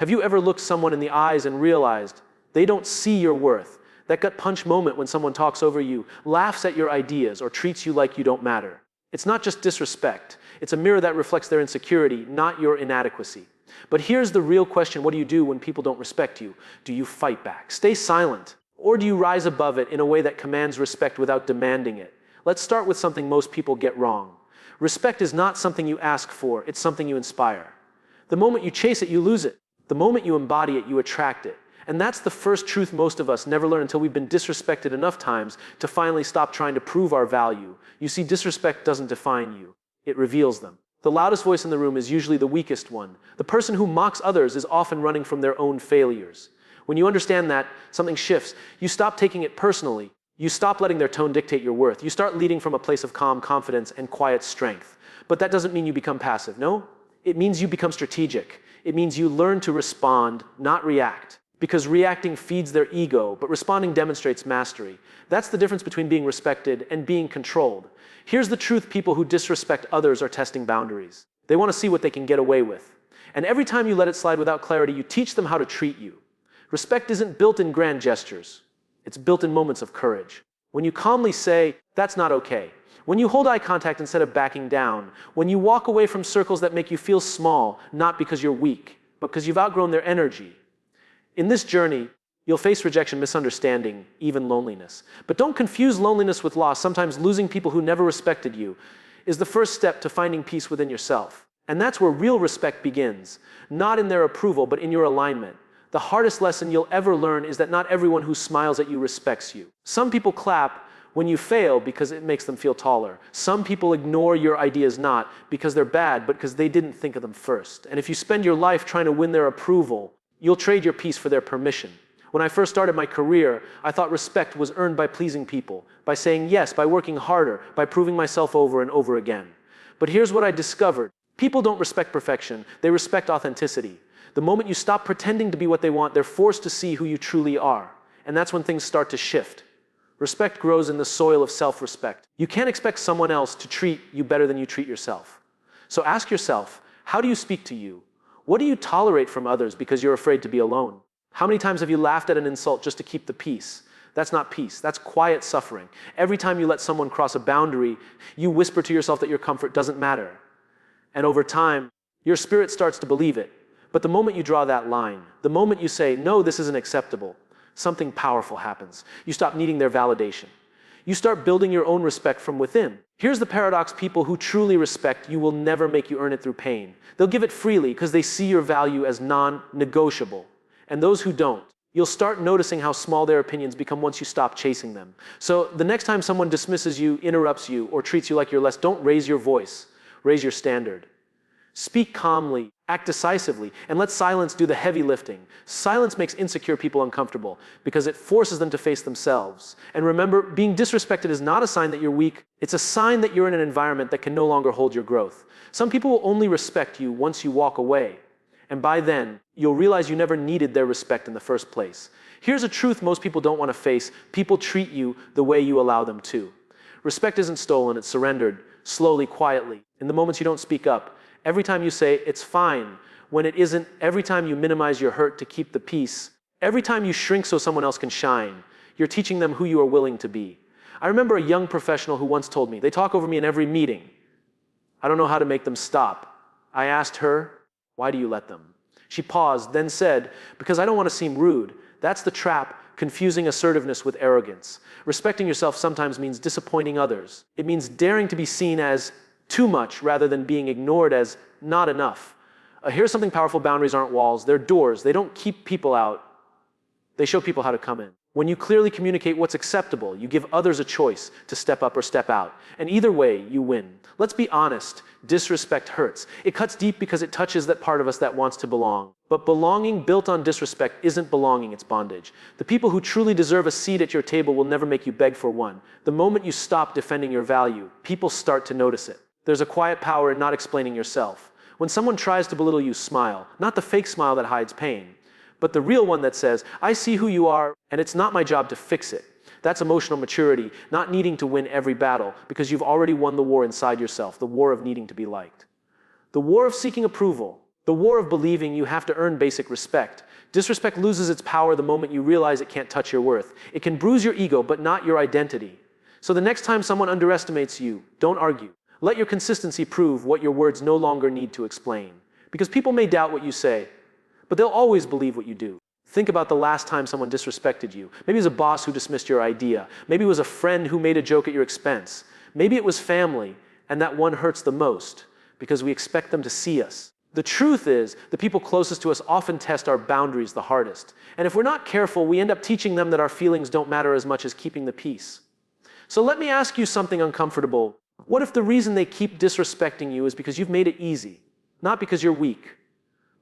Have you ever looked someone in the eyes and realized they don't see your worth? That gut punch moment when someone talks over you, laughs at your ideas, or treats you like you don't matter. It's not just disrespect. It's a mirror that reflects their insecurity, not your inadequacy. But here's the real question: what do you do when people don't respect you? Do you fight back, stay silent, or do you rise above it in a way that commands respect without demanding it? Let's start with something most people get wrong. Respect is not something you ask for, it's something you inspire. The moment you chase it, you lose it. The moment you embody it, you attract it. And that's the first truth most of us never learn until we've been disrespected enough times to finally stop trying to prove our value. You see, disrespect doesn't define you, it reveals them. The loudest voice in the room is usually the weakest one. The person who mocks others is often running from their own failures. When you understand that, something shifts. You stop taking it personally. You stop letting their tone dictate your worth. You start leading from a place of calm confidence and quiet strength. But that doesn't mean you become passive, no? It means you become strategic. It means you learn to respond, not react. Because reacting feeds their ego, but responding demonstrates mastery. That's the difference between being respected and being controlled. Here's the truth: people who disrespect others are testing boundaries. They want to see what they can get away with. And every time you let it slide without clarity, you teach them how to treat you. Respect isn't built in grand gestures. It's built in moments of courage. When you calmly say, "That's not okay." When you hold eye contact instead of backing down. When you walk away from circles that make you feel small, not because you're weak, but because you've outgrown their energy. In this journey, you'll face rejection, misunderstanding, even loneliness. But don't confuse loneliness with loss. Sometimes losing people who never respected you is the first step to finding peace within yourself. And that's where real respect begins, not in their approval, but in your alignment. The hardest lesson you'll ever learn is that not everyone who smiles at you respects you. Some people clap when you fail because it makes them feel taller. Some people ignore your ideas not because they're bad, but because they didn't think of them first. And if you spend your life trying to win their approval, you'll trade your peace for their permission. When I first started my career, I thought respect was earned by pleasing people, by saying yes, by working harder, by proving myself over and over again. But here's what I discovered. People don't respect perfection, they respect authenticity. The moment you stop pretending to be what they want, they're forced to see who you truly are. And that's when things start to shift. Respect grows in the soil of self-respect. You can't expect someone else to treat you better than you treat yourself. So ask yourself, how do you speak to you? What do you tolerate from others because you're afraid to be alone? How many times have you laughed at an insult just to keep the peace? That's not peace, that's quiet suffering. Every time you let someone cross a boundary, you whisper to yourself that your comfort doesn't matter. And over time, your spirit starts to believe it. But the moment you draw that line, the moment you say, "No, this isn't acceptable," something powerful happens. You stop needing their validation. You start building your own respect from within. Here's the paradox: people who truly respect you will never make you earn it through pain. They'll give it freely because they see your value as non-negotiable. And those who don't, you'll start noticing how small their opinions become once you stop chasing them. So the next time someone dismisses you, interrupts you, or treats you like you're less, don't raise your voice. Raise your standard. Speak calmly, act decisively, and let silence do the heavy lifting. Silence makes insecure people uncomfortable because it forces them to face themselves. And remember, being disrespected is not a sign that you're weak. It's a sign that you're in an environment that can no longer hold your growth. Some people will only respect you once you walk away. And by then, you'll realize you never needed their respect in the first place. Here's a truth most people don't want to face: people treat you the way you allow them to. Respect isn't stolen, it's surrendered, slowly, quietly, in the moments you don't speak up. Every time you say, "It's fine," when it isn't, every time you minimize your hurt to keep the peace, every time you shrink so someone else can shine, you're teaching them who you are willing to be. I remember a young professional who once told me, "They talk over me in every meeting. I don't know how to make them stop." I asked her, "Why do you let them?" She paused, then said, "Because I don't want to seem rude." That's the trap, confusing assertiveness with arrogance. Respecting yourself sometimes means disappointing others. It means daring to be seen as too much rather than being ignored as not enough. Here's something powerful: boundaries aren't walls, they're doors. They don't keep people out, they show people how to come in. When you clearly communicate what's acceptable, you give others a choice to step up or step out. And either way, you win. Let's be honest, disrespect hurts. It cuts deep because it touches that part of us that wants to belong. But belonging built on disrespect isn't belonging, it's bondage. The people who truly deserve a seat at your table will never make you beg for one. The moment you stop defending your value, people start to notice it. There's a quiet power in not explaining yourself. When someone tries to belittle you, smile. Not the fake smile that hides pain, but the real one that says, "I see who you are, and it's not my job to fix it." That's emotional maturity, not needing to win every battle, because you've already won the war inside yourself, the war of needing to be liked. The war of seeking approval, the The war of believing you have to earn basic respect. Disrespect loses its power the moment you realize it can't touch your worth. It can bruise your ego, but not your identity. So the next time someone underestimates you, don't argue. Let your consistency prove what your words no longer need to explain. Because people may doubt what you say, but they'll always believe what you do. Think about the last time someone disrespected you. Maybe it was a boss who dismissed your idea. Maybe it was a friend who made a joke at your expense. Maybe it was family, and that one hurts the most because we expect them to see us. The truth is, the people closest to us often test our boundaries the hardest. And if we're not careful, we end up teaching them that our feelings don't matter as much as keeping the peace. So let me ask you something uncomfortable. What if the reason they keep disrespecting you is because you've made it easy? Not because you're weak,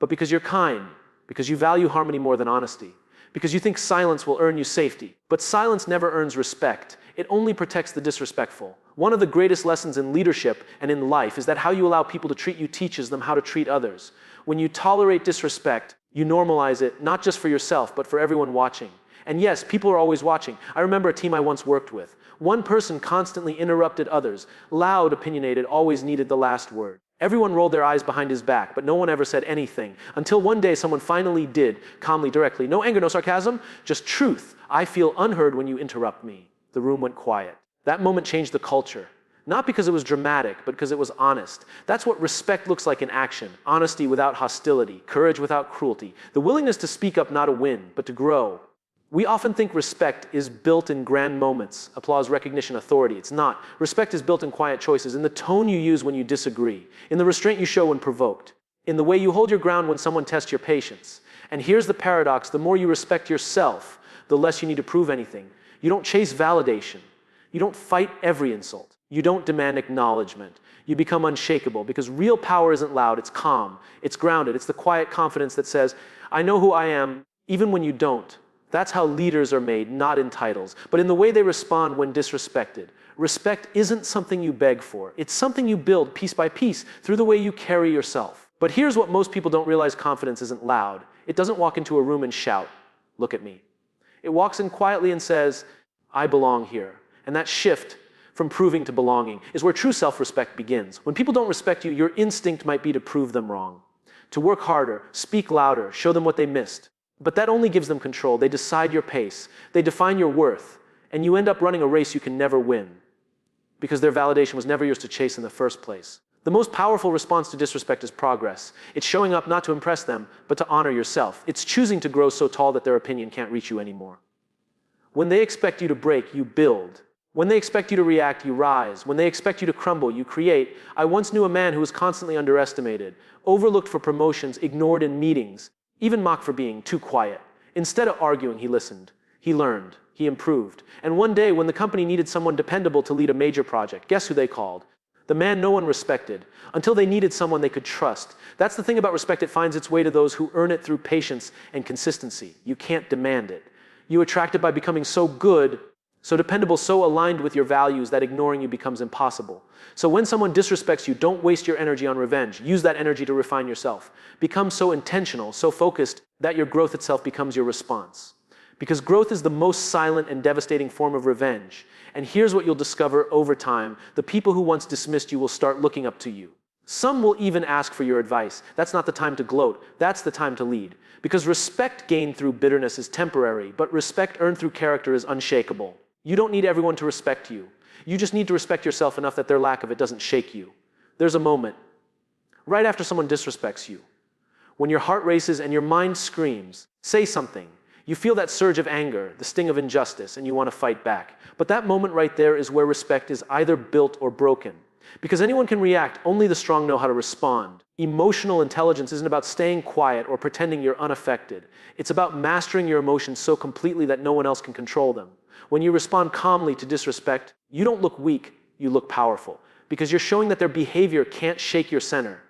but because you're kind, because you value harmony more than honesty, because you think silence will earn you safety. But silence never earns respect. It only protects the disrespectful. One of the greatest lessons in leadership and in life is that how you allow people to treat you teaches them how to treat others. When you tolerate disrespect, you normalize it, not just for yourself, but for everyone watching. And yes, people are always watching. I remember a team I once worked with. One person constantly interrupted others. Loud, opinionated, always needed the last word. Everyone rolled their eyes behind his back, but no one ever said anything. Until one day someone finally did, calmly, directly. No anger, no sarcasm, just truth. I feel unheard when you interrupt me. The room went quiet. That moment changed the culture. Not because it was dramatic, but because it was honest. That's what respect looks like in action. Honesty without hostility, courage without cruelty. The willingness to speak up, not to win, but to grow. We often think respect is built in grand moments, applause, recognition, authority. It's not. Respect is built in quiet choices, in the tone you use when you disagree, in the restraint you show when provoked, in the way you hold your ground when someone tests your patience. And here's the paradox: the more you respect yourself, the less you need to prove anything. You don't chase validation. You don't fight every insult. You don't demand acknowledgement. You become unshakable because real power isn't loud, it's calm, it's grounded, it's the quiet confidence that says, I know who I am, even when you don't. That's how leaders are made, not in titles, but in the way they respond when disrespected. Respect isn't something you beg for. It's something you build piece by piece through the way you carry yourself. But here's what most people don't realize: confidence isn't loud. It doesn't walk into a room and shout, look at me. It walks in quietly and says, I belong here. And that shift from proving to belonging is where true self-respect begins. When people don't respect you, your instinct might be to prove them wrong, to work harder, speak louder, show them what they missed. But that only gives them control. They decide your pace. They define your worth. And you end up running a race you can never win because their validation was never yours to chase in the first place. The most powerful response to disrespect is progress. It's showing up not to impress them, but to honor yourself. It's choosing to grow so tall that their opinion can't reach you anymore. When they expect you to break, you build. When they expect you to react, you rise. When they expect you to crumble, you create. I once knew a man who was constantly underestimated, overlooked for promotions, ignored in meetings, even mocked for being too quiet. Instead of arguing, he listened. He learned. He improved. And one day, when the company needed someone dependable to lead a major project, guess who they called? The man no one respected, until they needed someone they could trust. That's the thing about respect: it finds its way to those who earn it through patience and consistency. You can't demand it. You attract it by becoming so good, so dependable, so aligned with your values that ignoring you becomes impossible. So when someone disrespects you, don't waste your energy on revenge. Use that energy to refine yourself. Become so intentional, so focused, that your growth itself becomes your response. Because growth is the most silent and devastating form of revenge. And here's what you'll discover over time: the people who once dismissed you will start looking up to you. Some will even ask for your advice. That's not the time to gloat. That's the time to lead. Because respect gained through bitterness is temporary, but respect earned through character is unshakable. You don't need everyone to respect you. You just need to respect yourself enough that their lack of it doesn't shake you. There's a moment, right after someone disrespects you, when your heart races and your mind screams, say something. You feel that surge of anger, the sting of injustice, and you want to fight back. But that moment right there is where respect is either built or broken. Because anyone can react, only the strong know how to respond. Emotional intelligence isn't about staying quiet or pretending you're unaffected. It's about mastering your emotions so completely that no one else can control them. When you respond calmly to disrespect, you don't look weak, you look powerful. Because you're showing that their behavior can't shake your center.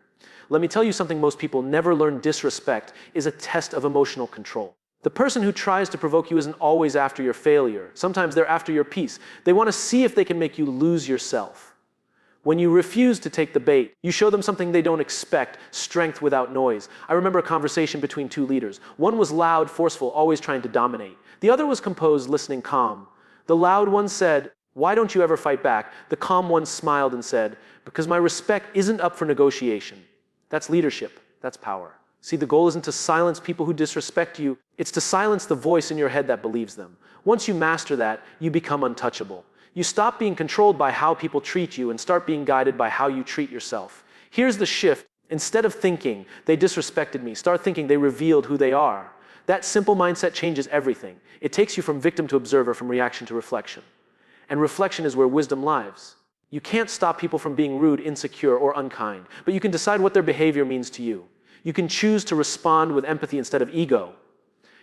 Let me tell you something most people never learn: disrespect is a test of emotional control. The person who tries to provoke you isn't always after your failure. Sometimes they're after your peace. They want to see if they can make you lose yourself. When you refuse to take the bait, you show them something they don't expect: strength without noise. I remember a conversation between two leaders. One was loud, forceful, always trying to dominate. The other was composed, listening, calm. The loud one said, "Why don't you ever fight back?" The calm one smiled and said, "Because my respect isn't up for negotiation." That's leadership. That's power. See, the goal isn't to silence people who disrespect you. It's to silence the voice in your head that believes them. Once you master that, you become untouchable. You stop being controlled by how people treat you and start being guided by how you treat yourself. Here's the shift. Instead of thinking, they disrespected me, start thinking they revealed who they are. That simple mindset changes everything. It takes you from victim to observer, from reaction to reflection. And reflection is where wisdom lies. You can't stop people from being rude, insecure, or unkind, but you can decide what their behavior means to you. You can choose to respond with empathy instead of ego.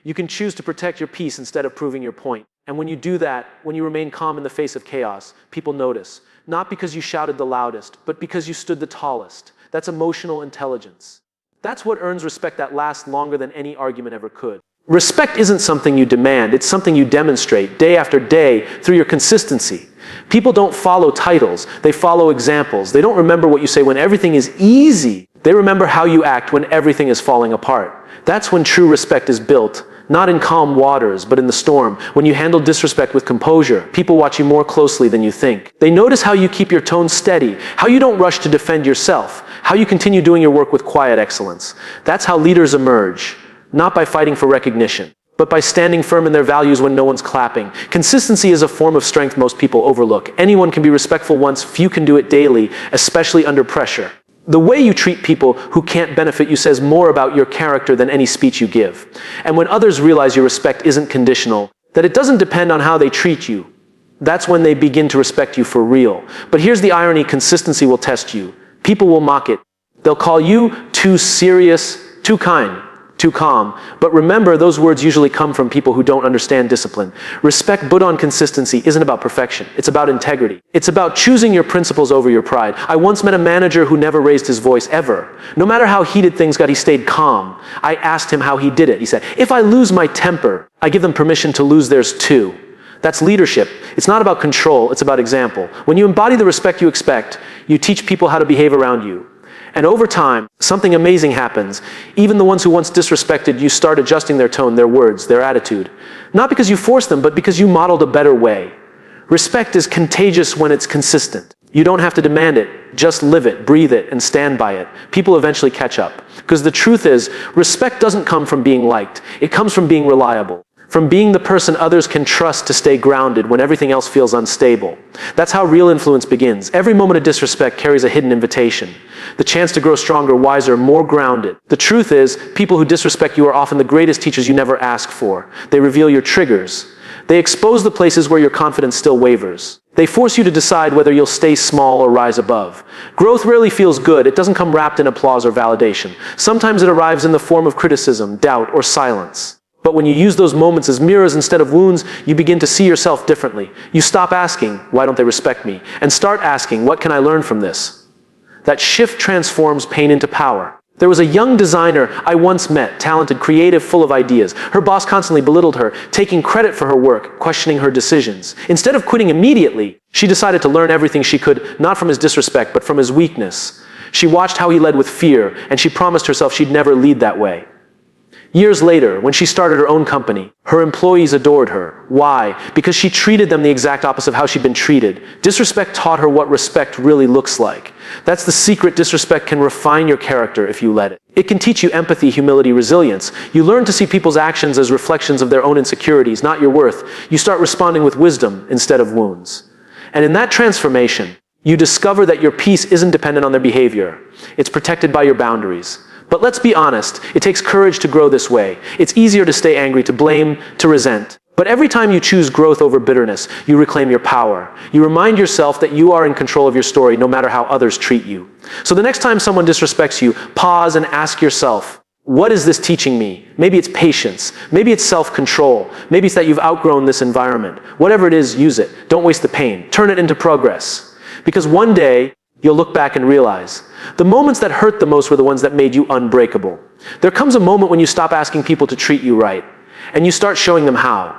You can choose to protect your peace instead of proving your point. And when you do that, when you remain calm in the face of chaos, people notice. Not because you shouted the loudest, but because you stood the tallest. That's emotional intelligence. That's what earns respect that lasts longer than any argument ever could. Respect isn't something you demand, it's something you demonstrate day after day through your consistency. People don't follow titles, they follow examples. They don't remember what you say when everything is easy. They remember how you act when everything is falling apart. That's when true respect is built, not in calm waters, but in the storm. When you handle disrespect with composure, people watch you more closely than you think. They notice how you keep your tone steady, how you don't rush to defend yourself, how you continue doing your work with quiet excellence. That's how leaders emerge. Not by fighting for recognition, but by standing firm in their values when no one's clapping. Consistency is a form of strength most people overlook. Anyone can be respectful once, few can do it daily, especially under pressure. The way you treat people who can't benefit you says more about your character than any speech you give. And when others realize your respect isn't conditional, that it doesn't depend on how they treat you, that's when they begin to respect you for real. But here's the irony: consistency will test you. People will mock it. They'll call you too serious, too kind, too calm. But remember, those words usually come from people who don't understand discipline. Respect built on consistency isn't about perfection. It's about integrity. It's about choosing your principles over your pride. I once met a manager who never raised his voice ever. No matter how heated things got, he stayed calm. I asked him how he did it. He said, "If I lose my temper, I give them permission to lose theirs too." That's leadership. It's not about control, it's about example. When you embody the respect you expect, you teach people how to behave around you. And over time, something amazing happens. Even the ones who once disrespected you start adjusting their tone, their words, their attitude. Not because you forced them, but because you modeled a better way. Respect is contagious when it's consistent. You don't have to demand it. Just live it, breathe it, and stand by it. People eventually catch up. Because the truth is, respect doesn't come from being liked. It comes from being reliable. From being the person others can trust to stay grounded when everything else feels unstable. That's how real influence begins. Every moment of disrespect carries a hidden invitation. The chance to grow stronger, wiser, more grounded. The truth is, people who disrespect you are often the greatest teachers you never ask for. They reveal your triggers. They expose the places where your confidence still wavers. They force you to decide whether you'll stay small or rise above. Growth rarely feels good. It doesn't come wrapped in applause or validation. Sometimes it arrives in the form of criticism, doubt, or silence. But when you use those moments as mirrors instead of wounds, you begin to see yourself differently. You stop asking, "Why don't they respect me?" and start asking, "What can I learn from this?" That shift transforms pain into power. There was a young designer I once met, talented, creative, full of ideas. Her boss constantly belittled her, taking credit for her work, questioning her decisions. Instead of quitting immediately, she decided to learn everything she could, not from his disrespect, but from his weakness. She watched how he led with fear, and she promised herself she'd never lead that way. Years later, when she started her own company, her employees adored her. Why? Because she treated them the exact opposite of how she'd been treated. Disrespect taught her what respect really looks like. That's the secret. Disrespect can refine your character if you let it. It can teach you empathy, humility, resilience. You learn to see people's actions as reflections of their own insecurities, not your worth. You start responding with wisdom instead of wounds. And in that transformation, you discover that your peace isn't dependent on their behavior. It's protected by your boundaries. But let's be honest, it takes courage to grow this way. It's easier to stay angry, to blame, to resent. But every time you choose growth over bitterness, you reclaim your power. You remind yourself that you are in control of your story, no matter how others treat you. So the next time someone disrespects you, pause and ask yourself, what is this teaching me? Maybe it's patience. Maybe it's self-control. Maybe it's that you've outgrown this environment. Whatever it is, use it. Don't waste the pain. Turn it into progress. Because one day, you'll look back and realize, the moments that hurt the most were the ones that made you unbreakable. There comes a moment when you stop asking people to treat you right, and you start showing them how.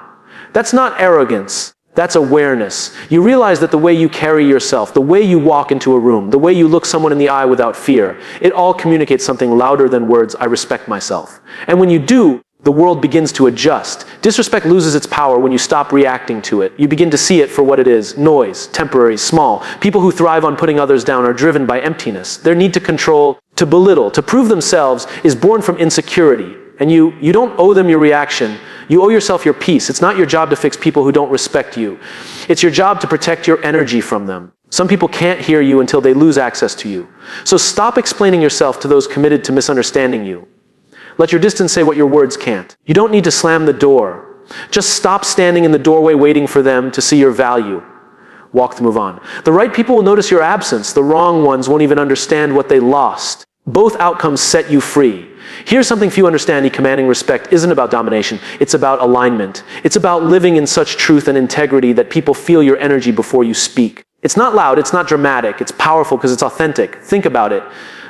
That's not arrogance, that's awareness. You realize that the way you carry yourself, the way you walk into a room, the way you look someone in the eye without fear, it all communicates something louder than words, "I respect myself." And when you do, the world begins to adjust. Disrespect loses its power when you stop reacting to it. You begin to see it for what it is: noise, temporary, small. People who thrive on putting others down are driven by emptiness. Their need to control, to belittle, to prove themselves is born from insecurity. And you don't owe them your reaction. You owe yourself your peace. It's not your job to fix people who don't respect you. It's your job to protect your energy from them. Some people can't hear you until they lose access to you. So stop explaining yourself to those committed to misunderstanding you. Let your distance say what your words can't. You don't need to slam the door. Just stop standing in the doorway waiting for them to see your value. Walk to move on. The right people will notice your absence. The wrong ones won't even understand what they lost. Both outcomes set you free. Here's something few understand: commanding respect isn't about domination. It's about alignment. It's about living in such truth and integrity that people feel your energy before you speak. It's not loud, it's not dramatic, it's powerful because it's authentic. Think about it.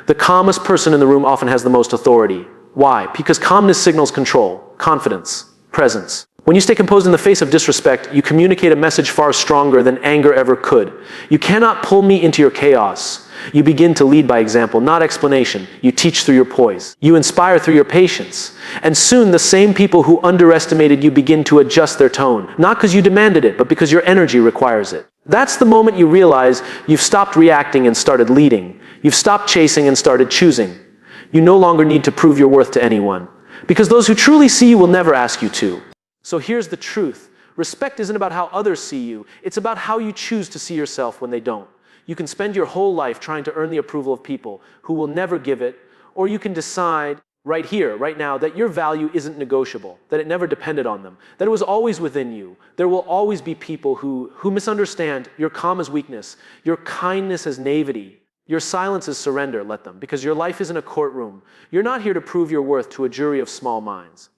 The calmest person in the room often has the most authority. Why? Because calmness signals control, confidence, presence. When you stay composed in the face of disrespect, you communicate a message far stronger than anger ever could. You cannot pull me into your chaos. You begin to lead by example, not explanation. You teach through your poise. You inspire through your patience. And soon the same people who underestimated you begin to adjust their tone, not because you demanded it, but because your energy requires it. That's the moment you realize you've stopped reacting and started leading. You've stopped chasing and started choosing. You no longer need to prove your worth to anyone, because those who truly see you will never ask you to. So here's the truth. Respect isn't about how others see you. It's about how you choose to see yourself when they don't. You can spend your whole life trying to earn the approval of people who will never give it, or you can decide right here, right now, that your value isn't negotiable, that it never depended on them, that it was always within you. There will always be people who misunderstand your calm as weakness, your kindness as naivety, your silence as surrender. Let them, because your life isn't a courtroom. You're not here to prove your worth to a jury of small minds.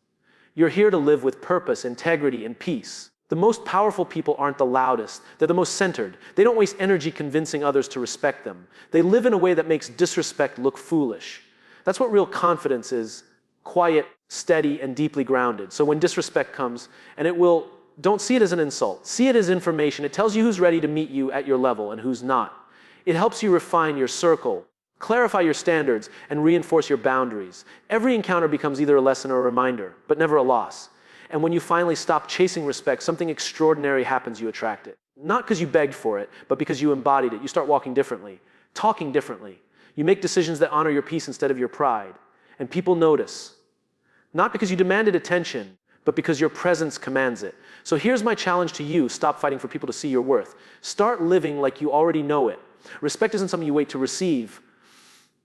You're here to live with purpose, integrity, and peace. The most powerful people aren't the loudest. They're the most centered. They don't waste energy convincing others to respect them. They live in a way that makes disrespect look foolish. That's what real confidence is: quiet, steady, and deeply grounded. So when disrespect comes, and don't see it as an insult. See it as information. It tells you who's ready to meet you at your level and who's not. It helps you refine your circle, clarify your standards, and reinforce your boundaries. Every encounter becomes either a lesson or a reminder, but never a loss. And when you finally stop chasing respect, something extraordinary happens. You attract it. Not because you begged for it, but because you embodied it. You start walking differently, talking differently. You make decisions that honor your peace instead of your pride. And people notice. Not because you demanded attention, but because your presence commands it. So here's my challenge to you: stop fighting for people to see your worth. Start living like you already know it. Respect isn't something you wait to receive.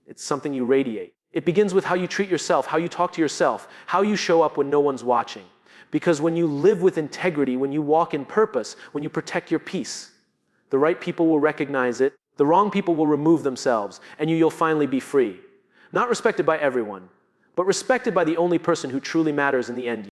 It's something you radiate. It begins with how you treat yourself, how you talk to yourself, how you show up when no one's watching. Because when you live with integrity, when you walk in purpose, when you protect your peace, the right people will recognize it, the wrong people will remove themselves, and you'll finally be free. Not respected by everyone, but respected by the only person who truly matters in the end.